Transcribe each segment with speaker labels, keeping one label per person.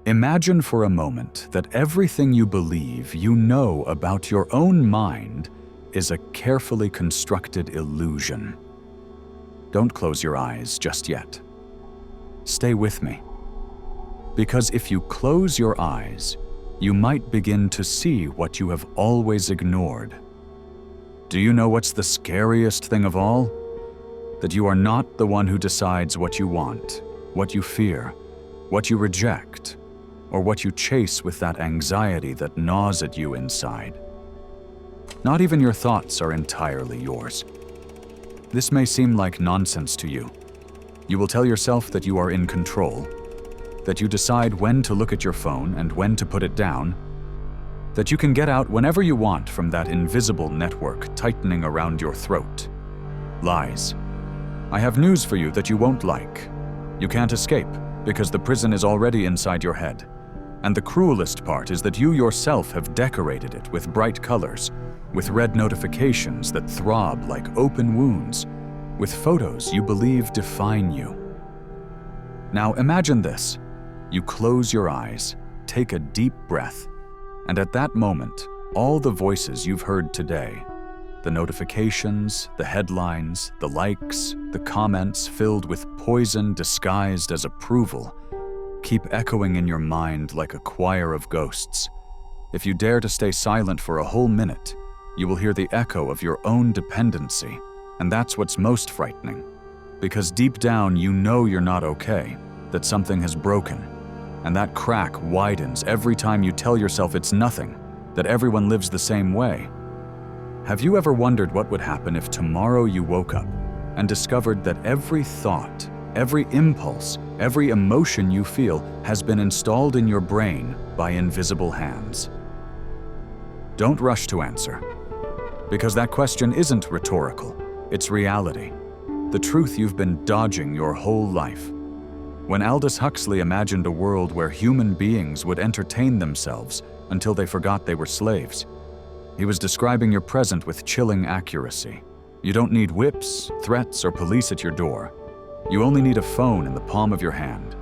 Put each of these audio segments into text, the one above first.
Speaker 1: Imagine for a moment that everything you believe you know about your own mind is a carefully constructed illusion. Don't close your eyes just yet. Stay with me. Because if you close your eyes, you might begin to see what you have always ignored. Do you know what's the scariest thing of all? That you are not the one who decides what you want, what you fear, what you reject, or what you chase with that anxiety that gnaws at you inside. Not even your thoughts are entirely yours. This may seem like nonsense to you. You will tell yourself that you are in control, that you decide when to look at your phone and when to put it down, that you can get out whenever you want from that invisible network tightening around your throat. Lies. I have news for you that you won't like. You can't escape because the prison is already inside your head. And the cruelest part is that you yourself have decorated it with bright colors, with red notifications that throb like open wounds, with photos you believe define you. Now imagine this. You close your eyes, take a deep breath, and at that moment, all the voices you've heard today, the notifications, the headlines, the likes, the comments filled with poison disguised as approval, keep echoing in your mind like a choir of ghosts. If you dare to stay silent for a whole minute, you will hear the echo of your own dependency, and that's what's most frightening. Because deep down you know you're not okay, that something has broken, and that crack widens every time you tell yourself it's nothing, that everyone lives the same way. Have you ever wondered what would happen if tomorrow you woke up and discovered that every thought, every impulse, every emotion you feel has been installed in your brain by invisible hands? Don't rush to answer, because that question isn't rhetorical, it's reality, the truth you've been dodging your whole life. When Aldous Huxley imagined a world where human beings would entertain themselves until they forgot they were slaves, he was describing your present with chilling accuracy. You don't need whips, threats, or police at your door. You only need a phone in the palm of your hand,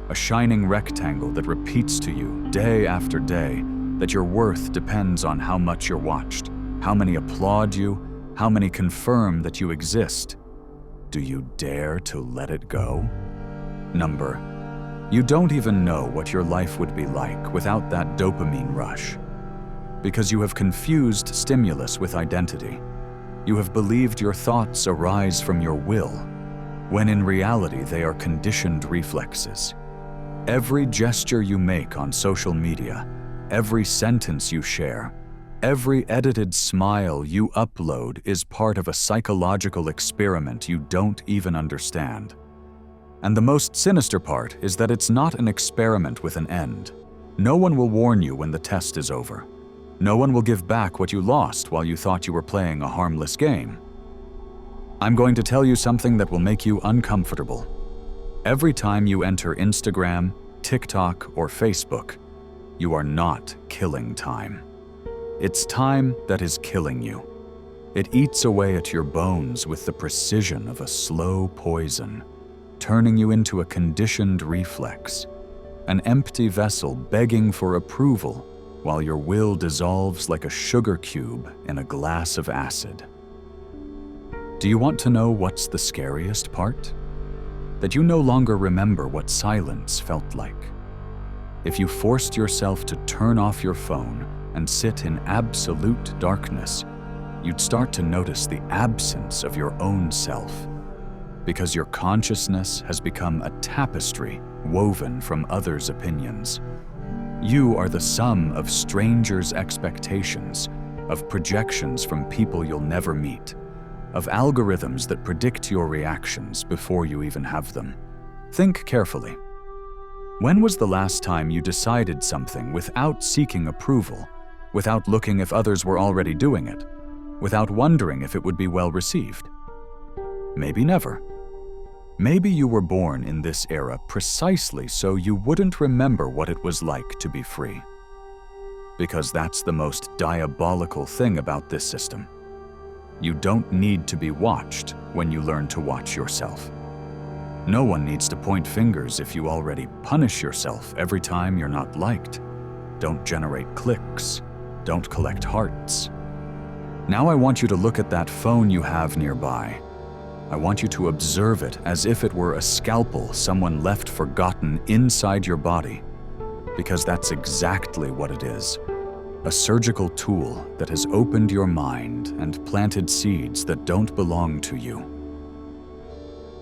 Speaker 1: a shining rectangle that repeats to you day after day that your worth depends on how much you're watched, how many applaud you, how many confirm that you exist. Do you dare to let it go? Number, you don't even know what your life would be like without that dopamine rush. Because you have confused stimulus with identity. You have believed your thoughts arise from your will, when in reality they are conditioned reflexes. Every gesture you make on social media, every sentence you share, every edited smile you upload is part of a psychological experiment you don't even understand. And the most sinister part is that it's not an experiment with an end. No one will warn you when the test is over. No one will give back what you lost while you thought you were playing a harmless game. I'm going to tell you something that will make you uncomfortable. Every time you enter Instagram, TikTok, or Facebook, you are not killing time. It's time that is killing you. It eats away at your bones with the precision of a slow poison, turning you into a conditioned reflex, an empty vessel begging for approval while your will dissolves like a sugar cube in a glass of acid. Do you want to know what's the scariest part? That you no longer remember what silence felt like. If you forced yourself to turn off your phone and sit in absolute darkness, you'd start to notice the absence of your own self, because your consciousness has become a tapestry woven from others' opinions. You are the sum of strangers' expectations, of projections from people you'll never meet, of algorithms that predict your reactions before you even have them. Think carefully. When was the last time you decided something without seeking approval, without looking if others were already doing it, without wondering if it would be well received? Maybe never. Maybe you were born in this era precisely so you wouldn't remember what it was like to be free. Because that's the most diabolical thing about this system. You don't need to be watched when you learn to watch yourself. No one needs to point fingers if you already punish yourself every time you're not liked. Don't generate clicks. Don't collect hearts. Now I want you to look at that phone you have nearby. I want you to observe it as if it were a scalpel someone left forgotten inside your body, because that's exactly what it is. A surgical tool that has opened your mind and planted seeds that don't belong to you.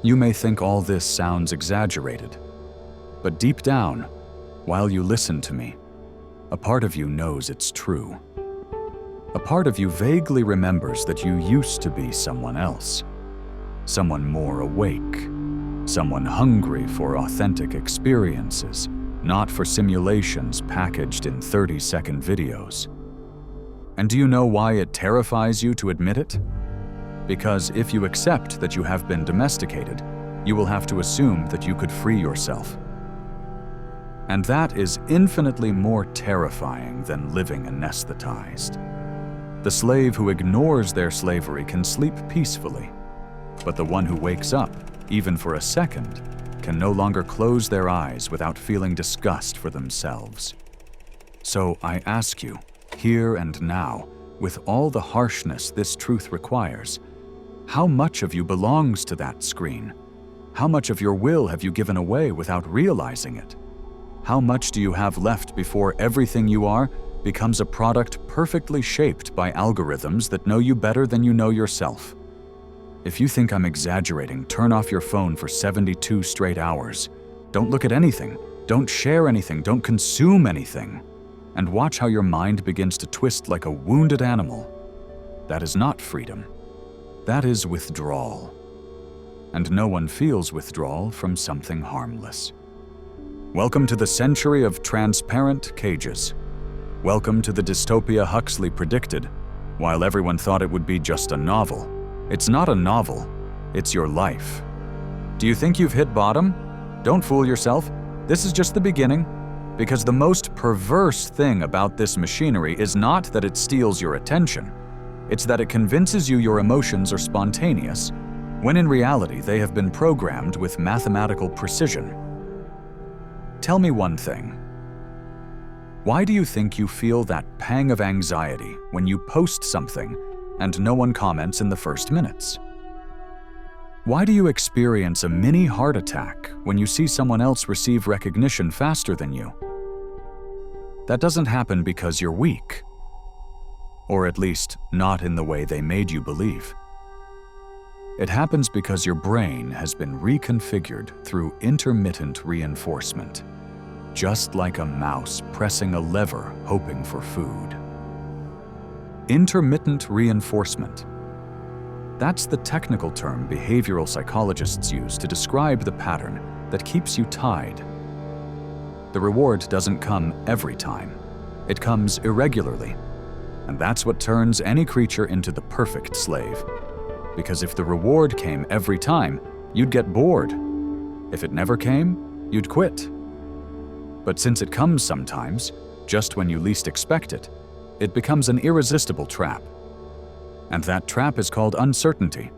Speaker 1: You may think all this sounds exaggerated, but deep down, while you listen to me, a part of you knows it's true. A part of you vaguely remembers that you used to be someone else, someone more awake, someone hungry for authentic experiences, not for simulations packaged in 30-second videos. And do you know why it terrifies you to admit it? Because if you accept that you have been domesticated, you will have to assume that you could free yourself. And that is infinitely more terrifying than living anesthetized. The slave who ignores their slavery can sleep peacefully, but the one who wakes up, even for a second, can no longer close their eyes without feeling disgust for themselves. So I ask you, here and now, with all the harshness this truth requires, how much of you belongs to that screen? How much of your will have you given away without realizing it? How much do you have left before everything you are becomes a product perfectly shaped by algorithms that know you better than you know yourself? If you think I'm exaggerating, turn off your phone for 72 straight hours. Don't look at anything. Don't share anything. Don't consume anything. And watch how your mind begins to twist like a wounded animal. That is not freedom. That is withdrawal. And no one feels withdrawal from something harmless. Welcome to the century of transparent cages. Welcome to the dystopia Huxley predicted, while everyone thought it would be just a novel. It's not a novel, it's your life. Do you think you've hit bottom? Don't fool yourself. This is just the beginning. Because the most perverse thing about this machinery is not that it steals your attention. It's that it convinces you your emotions are spontaneous, when in reality they have been programmed with mathematical precision. Tell me one thing. Why do you think you feel that pang of anxiety when you post something and no one comments in the first minutes? Why do you experience a mini heart attack when you see someone else receive recognition faster than you? That doesn't happen because you're weak. Or at least, not in the way they made you believe. It happens because your brain has been reconfigured through intermittent reinforcement, just like a mouse pressing a lever hoping for food. Intermittent reinforcement. That's the technical term behavioral psychologists use to describe the pattern that keeps you tied. The reward doesn't come every time. It comes irregularly. And that's what turns any creature into the perfect slave. Because if the reward came every time, you'd get bored. If it never came, you'd quit. But since it comes sometimes, just when you least expect it, it becomes an irresistible trap. And that trap is called uncertainty.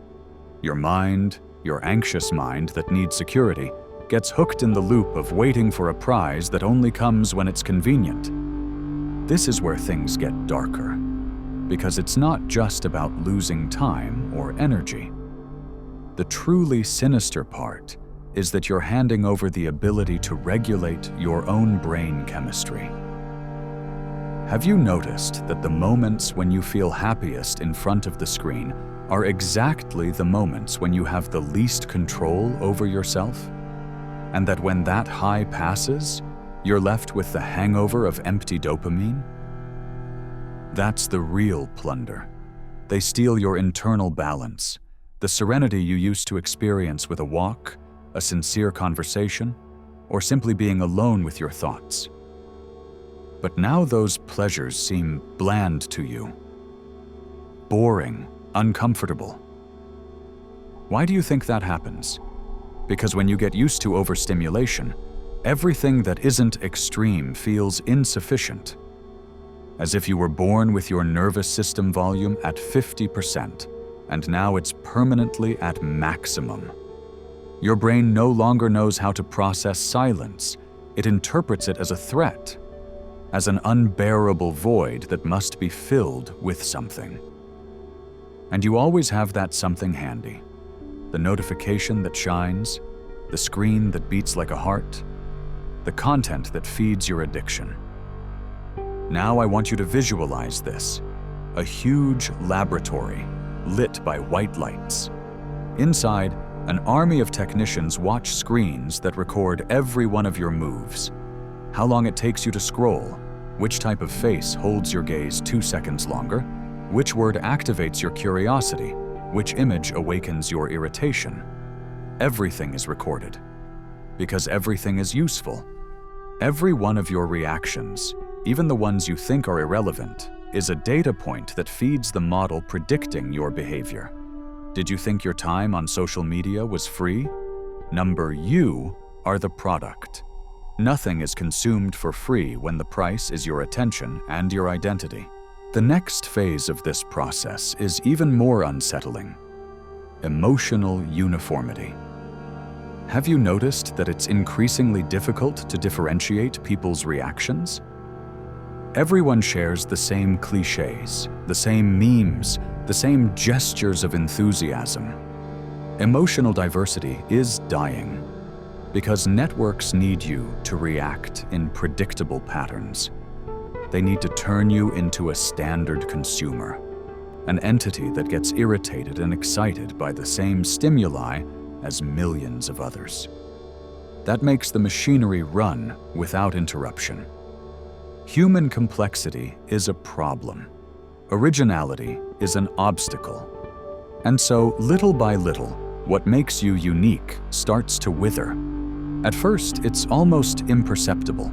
Speaker 1: Your mind, your anxious mind that needs security, gets hooked in the loop of waiting for a prize that only comes when it's convenient. This is where things get darker, because it's not just about losing time or energy. The truly sinister part is that you're handing over the ability to regulate your own brain chemistry. Have you noticed that the moments when you feel happiest in front of the screen are exactly the moments when you have the least control over yourself? And that when that high passes, you're left with the hangover of empty dopamine? That's the real plunder. They steal your internal balance, the serenity you used to experience with a walk, a sincere conversation, or simply being alone with your thoughts. But now those pleasures seem bland to you, boring, uncomfortable. Why do you think that happens? Because when you get used to overstimulation, everything that isn't extreme feels insufficient. As if you were born with your nervous system volume at 50%, and now it's permanently at maximum. Your brain no longer knows how to process silence. It interprets it as a threat, as an unbearable void that must be filled with something. And you always have that something handy. The notification that shines, the screen that beats like a heart, the content that feeds your addiction. Now I want you to visualize this. A huge laboratory, lit by white lights. Inside, an army of technicians watch screens that record every one of your moves. How long it takes you to scroll, which type of face holds your gaze 2 seconds longer, which word activates your curiosity, which image awakens your irritation. Everything is recorded, because everything is useful. Every one of your reactions, even the ones you think are irrelevant, is a data point that feeds the model predicting your behavior. Did you think your time on social media was free? You are the product. Nothing is consumed for free when the price is your attention and your identity. The next phase of this process is even more unsettling. Emotional uniformity. Have you noticed that it's increasingly difficult to differentiate people's reactions? Everyone shares the same cliches, the same memes, the same gestures of enthusiasm. Emotional diversity is dying because networks need you to react in predictable patterns. They need to turn you into a standard consumer, an entity that gets irritated and excited by the same stimuli as millions of others. That makes the machinery run without interruption. Human complexity is a problem. Originality is an obstacle. And so, little by little, what makes you unique starts to wither. At first, it's almost imperceptible.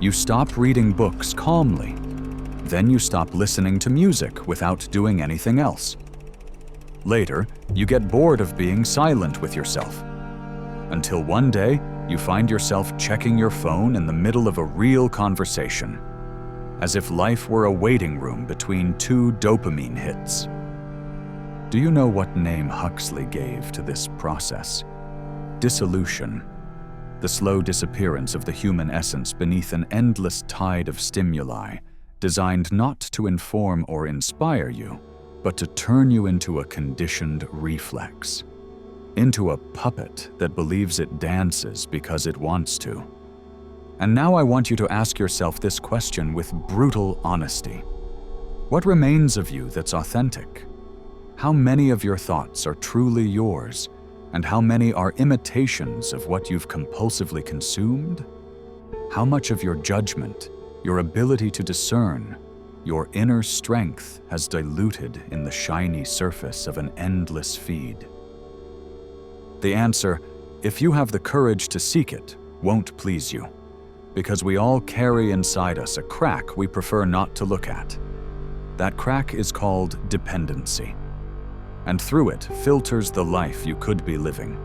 Speaker 1: You stop reading books calmly. Then you stop listening to music without doing anything else. Later, you get bored of being silent with yourself. Until one day, you find yourself checking your phone in the middle of a real conversation, as if life were a waiting room between 2 dopamine hits. Do you know what name Huxley gave to this process? Dissolution. The slow disappearance of the human essence beneath an endless tide of stimuli, designed not to inform or inspire you, but to turn you into a conditioned reflex, into a puppet that believes it dances because it wants to. And now I want you to ask yourself this question with brutal honesty. What remains of you that's authentic? How many of your thoughts are truly yours, and how many are imitations of what you've compulsively consumed? How much of your judgment, your ability to discern, your inner strength has diluted in the shiny surface of an endless feed? The answer, if you have the courage to seek it, won't please you, because we all carry inside us a crack we prefer not to look at. That crack is called dependency, and through it filters the life you could be living.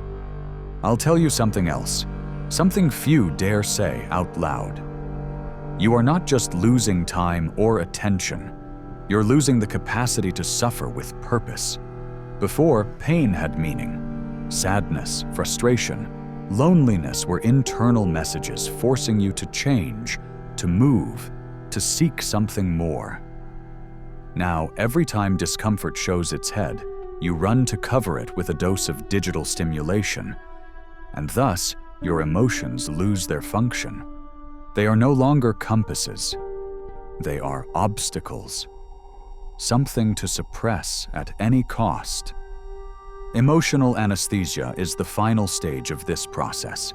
Speaker 1: I'll tell you something else, something few dare say out loud. You are not just losing time or attention, you're losing the capacity to suffer with purpose. Before, pain had meaning. Sadness, frustration, loneliness were internal messages forcing you to change, to move, to seek something more. Now, every time discomfort shows its head, you run to cover it with a dose of digital stimulation, and thus your emotions lose their function. They are no longer compasses. They are obstacles, something to suppress at any cost. Emotional anesthesia is the final stage of this process.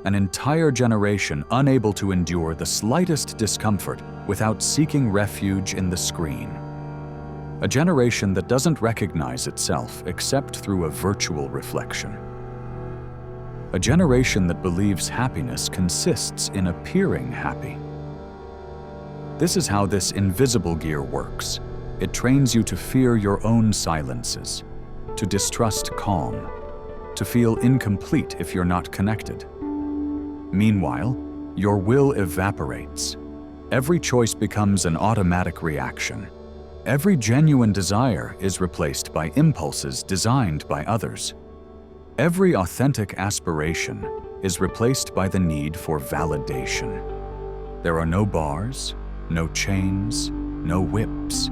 Speaker 1: An entire generation unable to endure the slightest discomfort without seeking refuge in the screen. A generation that doesn't recognize itself except through a virtual reflection. A generation that believes happiness consists in appearing happy. This is how this invisible gear works. It trains you to fear your own silences, to distrust calm, to feel incomplete if you're not connected. Meanwhile, your will evaporates. Every choice becomes an automatic reaction. Every genuine desire is replaced by impulses designed by others. Every authentic aspiration is replaced by the need for validation. There are no bars, no chains, no whips.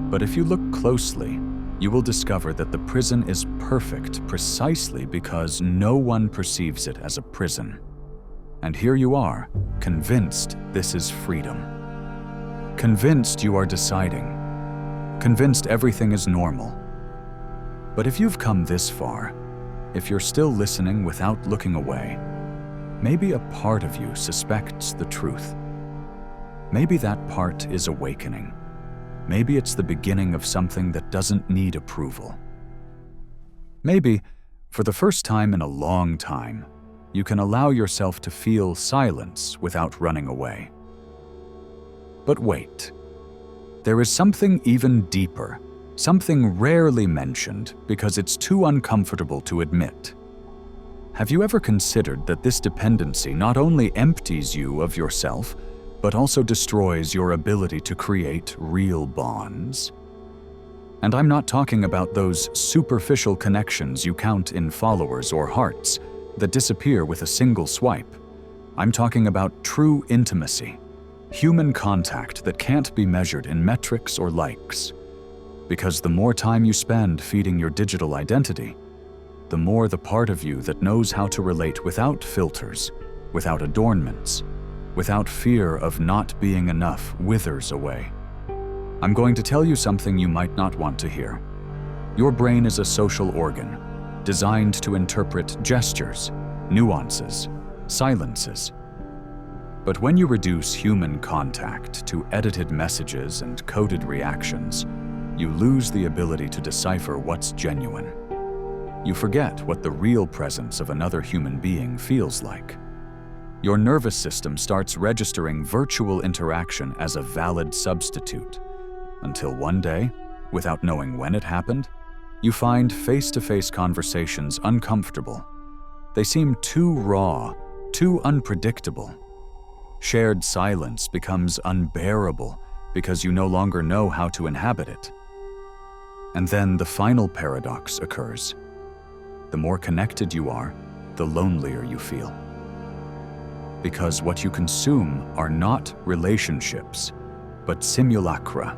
Speaker 1: But if you look closely, you will discover that the prison is perfect precisely because no one perceives it as a prison. And here you are, convinced this is freedom. Convinced you are deciding. Convinced everything is normal. But if you've come this far, if you're still listening without looking away, maybe a part of you suspects the truth. Maybe that part is awakening. Maybe it's the beginning of something that doesn't need approval. Maybe, for the first time in a long time, you can allow yourself to feel silence without running away. But wait, there is something even deeper, something rarely mentioned because it's too uncomfortable to admit. Have you ever considered that this dependency not only empties you of yourself, but also destroys your ability to create real bonds? And I'm not talking about those superficial connections you count in followers or hearts that disappear with a single swipe. I'm talking about true intimacy, human contact that can't be measured in metrics or likes. Because the more time you spend feeding your digital identity, the more the part of you that knows how to relate without filters, without adornments, without fear of not being enough withers away. I'm going to tell you something you might not want to hear. Your brain is a social organ, designed to interpret gestures, nuances, silences. But when you reduce human contact to edited messages and coded reactions, you lose the ability to decipher what's genuine. You forget what the real presence of another human being feels like. Your nervous system starts registering virtual interaction as a valid substitute, until one day, without knowing when it happened, you find face-to-face conversations uncomfortable. They seem too raw, too unpredictable. Shared silence becomes unbearable because you no longer know how to inhabit it. And then the final paradox occurs. The more connected you are, the lonelier you feel. Because what you consume are not relationships, but simulacra.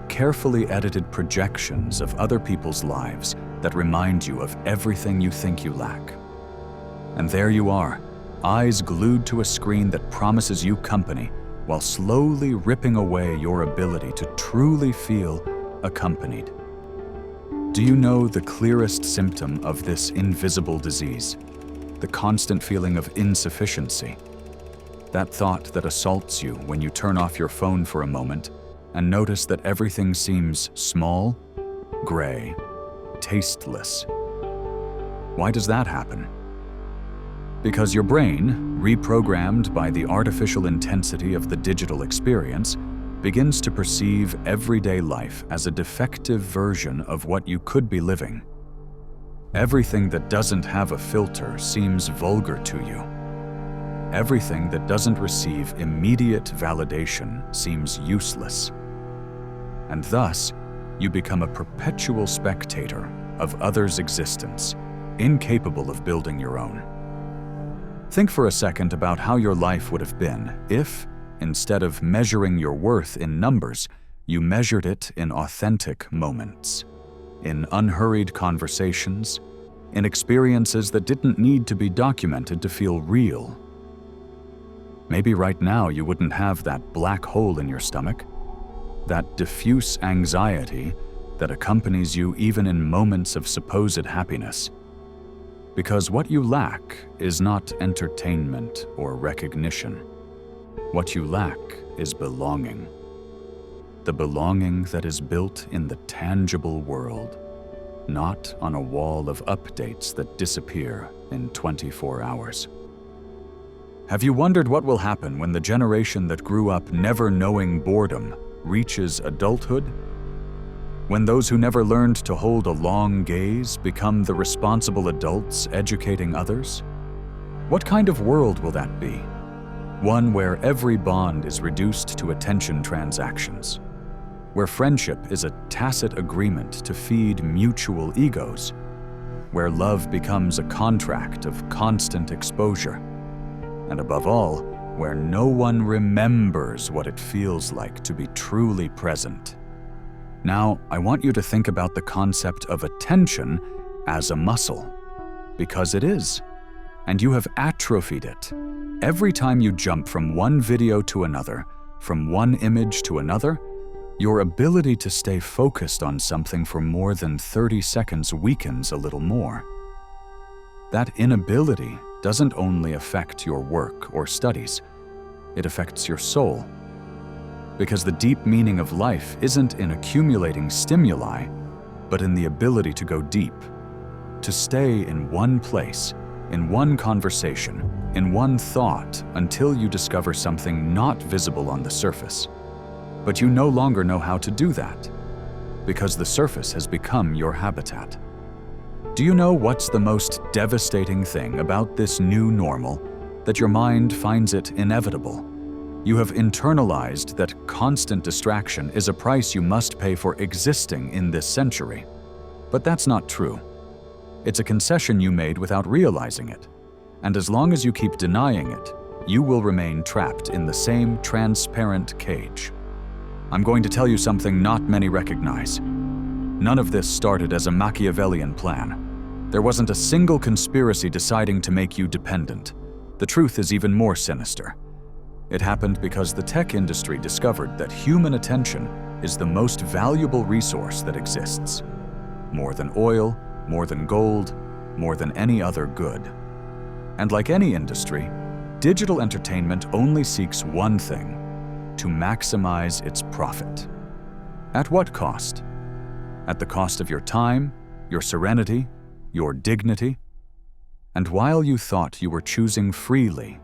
Speaker 1: Carefully edited projections of other people's lives that remind you of everything you think you lack. And there you are, eyes glued to a screen that promises you company while slowly ripping away your ability to truly feel accompanied. Do you know the clearest symptom of this invisible disease? The constant feeling of insufficiency. That thought that assaults you when you turn off your phone for a moment and notice that everything seems small, gray, tasteless. Why does that happen? Because your brain, reprogrammed by the artificial intensity of the digital experience, begins to perceive everyday life as a defective version of what you could be living. Everything that doesn't have a filter seems vulgar to you. Everything that doesn't receive immediate validation seems useless. And thus, you become a perpetual spectator of others' existence, incapable of building your own. Think for a second about how your life would have been if, instead of measuring your worth in numbers, you measured it in authentic moments, in unhurried conversations, in experiences that didn't need to be documented to feel real. Maybe right now you wouldn't have that black hole in your stomach, that diffuse anxiety that accompanies you even in moments of supposed happiness. Because what you lack is not entertainment or recognition. What you lack is belonging. The belonging that is built in the tangible world, not on a wall of updates that disappear in 24 hours. Have you wondered what will happen when the generation that grew up never knowing boredom reaches adulthood? When those who never learned to hold a long gaze become the responsible adults educating others? What kind of world will that be? One where every bond is reduced to attention transactions, where friendship is a tacit agreement to feed mutual egos, where love becomes a contract of constant exposure, and above all, where no one remembers what it feels like to be truly present. Now, I want you to think about the concept of attention as a muscle, because it is, and you have atrophied it. Every time you jump from one video to another, from one image to another, your ability to stay focused on something for more than 30 seconds weakens a little more. That inability doesn't only affect your work or studies, it affects your soul. Because the deep meaning of life isn't in accumulating stimuli, but in the ability to go deep, to stay in one place, in one conversation, in one thought until you discover something not visible on the surface. But you no longer know how to do that, because the surface has become your habitat. Do you know what's the most devastating thing about this new normal? That your mind finds it inevitable. You have internalized that constant distraction is a price you must pay for existing in this century. But that's not true. It's a concession you made without realizing it. And as long as you keep denying it, you will remain trapped in the same transparent cage. I'm going to tell you something not many recognize. None of this started as a Machiavellian plan. There wasn't a single conspiracy deciding to make you dependent. The truth is even more sinister. It happened because the tech industry discovered that human attention is the most valuable resource that exists. More than oil, more than gold, more than any other good. And like any industry, digital entertainment only seeks one thing: to maximize its profit. At what cost? At the cost of your time, your serenity, your dignity. And while you thought you were choosing freely,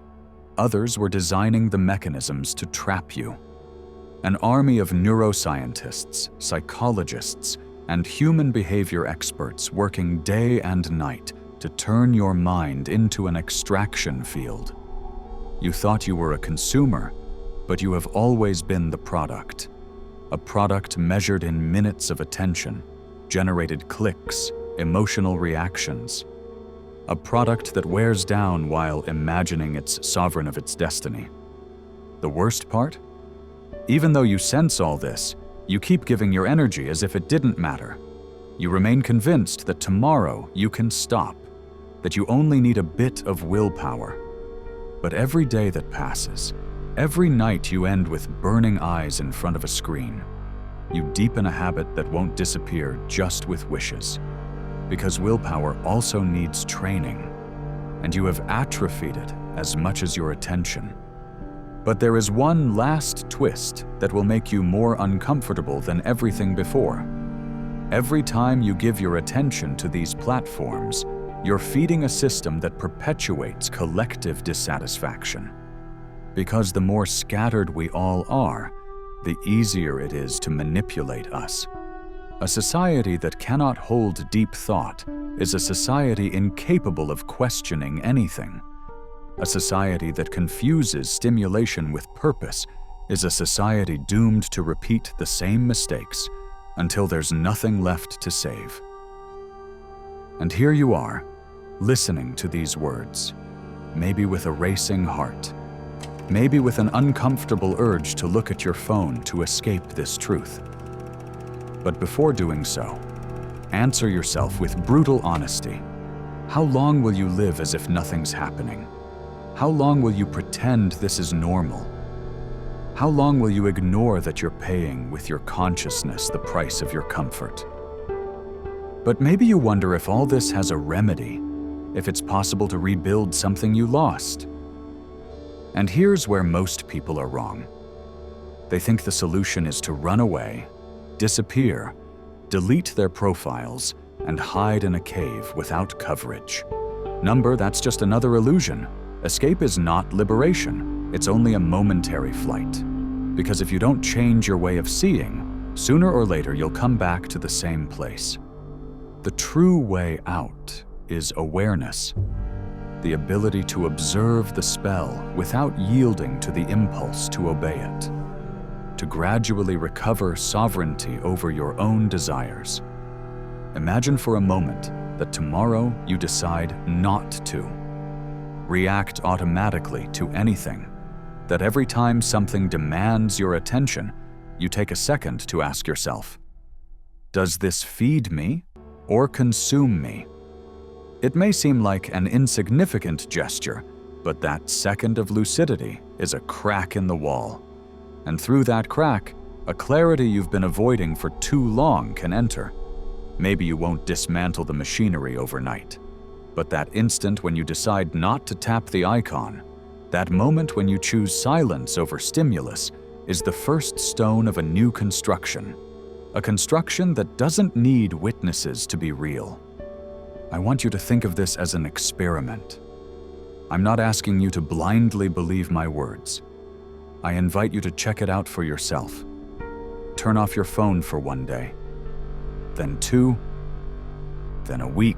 Speaker 1: others were designing the mechanisms to trap you. An army of neuroscientists, psychologists, and human behavior experts working day and night to turn your mind into an extraction field. You thought you were a consumer, but you have always been the product. A product measured in minutes of attention, generated clicks, emotional reactions. A product that wears down while imagining it's sovereign of its destiny. The worst part? Even though you sense all this, you keep giving your energy as if it didn't matter. You remain convinced that tomorrow you can stop, that you only need a bit of willpower. But every day that passes, every night you end with burning eyes in front of a screen. You deepen a habit that won't disappear just with wishes. Because willpower also needs training, and you have atrophied it as much as your attention. But there is one last twist that will make you more uncomfortable than everything before. Every time you give your attention to these platforms, you're feeding a system that perpetuates collective dissatisfaction. Because the more scattered we all are, the easier it is to manipulate us. A society that cannot hold deep thought is a society incapable of questioning anything. A society that confuses stimulation with purpose is a society doomed to repeat the same mistakes until there's nothing left to save. And here you are, listening to these words, maybe with a racing heart, maybe with an uncomfortable urge to look at your phone to escape this truth. But before doing so, answer yourself with brutal honesty. How long will you live as if nothing's happening? How long will you pretend this is normal? How long will you ignore that you're paying with your consciousness the price of your comfort? But maybe you wonder if all this has a remedy, if it's possible to rebuild something you lost. And here's where most people are wrong. They think the solution is to run away, disappear, delete their profiles, and hide in a cave without coverage. That's just another illusion. Escape is not liberation. It's only a momentary flight. Because if you don't change your way of seeing, sooner or later you'll come back to the same place. The true way out is awareness. The ability to observe the spell without yielding to the impulse to obey it. To gradually recover sovereignty over your own desires. Imagine for a moment that tomorrow you decide not to. React automatically to anything. That every time something demands your attention, you take a second to ask yourself, does this feed me or consume me? It may seem like an insignificant gesture, but that second of lucidity is a crack in the wall. And through that crack, a clarity you've been avoiding for too long can enter. Maybe you won't dismantle the machinery overnight, but that instant when you decide not to tap the icon, that moment when you choose silence over stimulus, is the first stone of a new construction. A construction that doesn't need witnesses to be real. I want you to think of this as an experiment. I'm not asking you to blindly believe my words. I invite you to check it out for yourself. Turn off your phone for one day, then 2, then a week.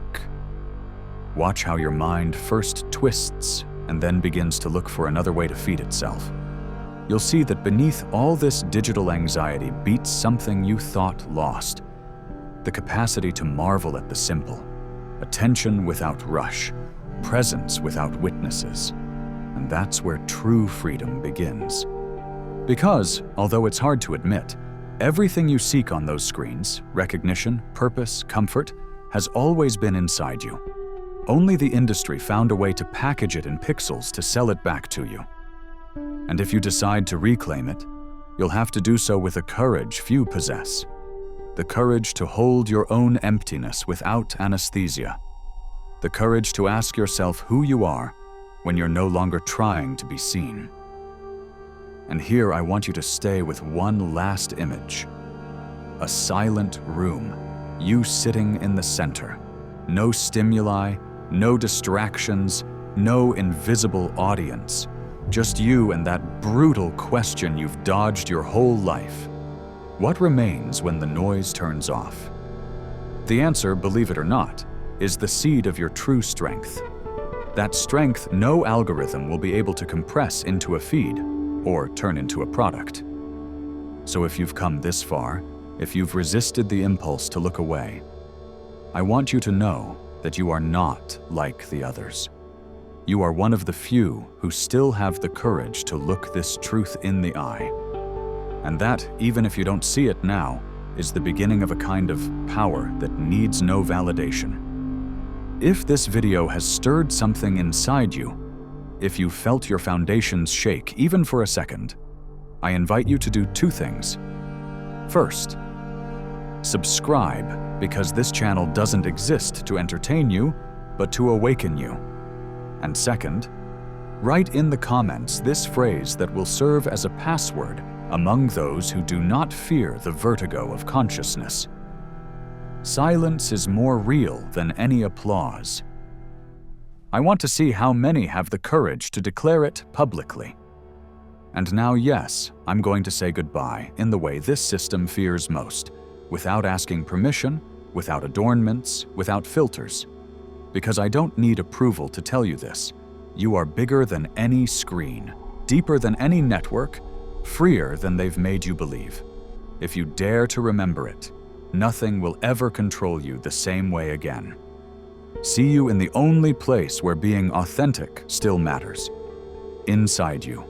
Speaker 1: Watch how your mind first twists and then begins to look for another way to feed itself. You'll see that beneath all this digital anxiety beats something you thought lost. The capacity to marvel at the simple. Attention without rush. Presence without witnesses. And that's where true freedom begins. Because, although it's hard to admit, everything you seek on those screens, recognition, purpose, comfort, has always been inside you. Only the industry found a way to package it in pixels to sell it back to you. And if you decide to reclaim it, you'll have to do so with a courage few possess. The courage to hold your own emptiness without anesthesia. The courage to ask yourself who you are when you're no longer trying to be seen. And here I want you to stay with one last image. A silent room, you sitting in the center. No stimuli, no distractions, no invisible audience. Just you and that brutal question you've dodged your whole life. What remains when the noise turns off? The answer, believe it or not, is the seed of your true strength. That strength no algorithm will be able to compress into a feed or turn into a product. So if you've come this far, if you've resisted the impulse to look away, I want you to know that you are not like the others. You are one of the few who still have the courage to look this truth in the eye. And that, even if you don't see it now, is the beginning of a kind of power that needs no validation. If this video has stirred something inside you, if you felt your foundations shake even for a second, I invite you to do 2 things. First, subscribe, because this channel doesn't exist to entertain you, but to awaken you. And second, write in the comments this phrase that will serve as a password among those who do not fear the vertigo of consciousness. Silence is more real than any applause. I want to see how many have the courage to declare it publicly. And now, yes, I'm going to say goodbye in the way this system fears most, without asking permission, without adornments, without filters. Because I don't need approval to tell you this. You are bigger than any screen, deeper than any network, freer than they've made you believe. If you dare to remember it, nothing will ever control you the same way again. See you in the only place where being authentic still matters. Inside you.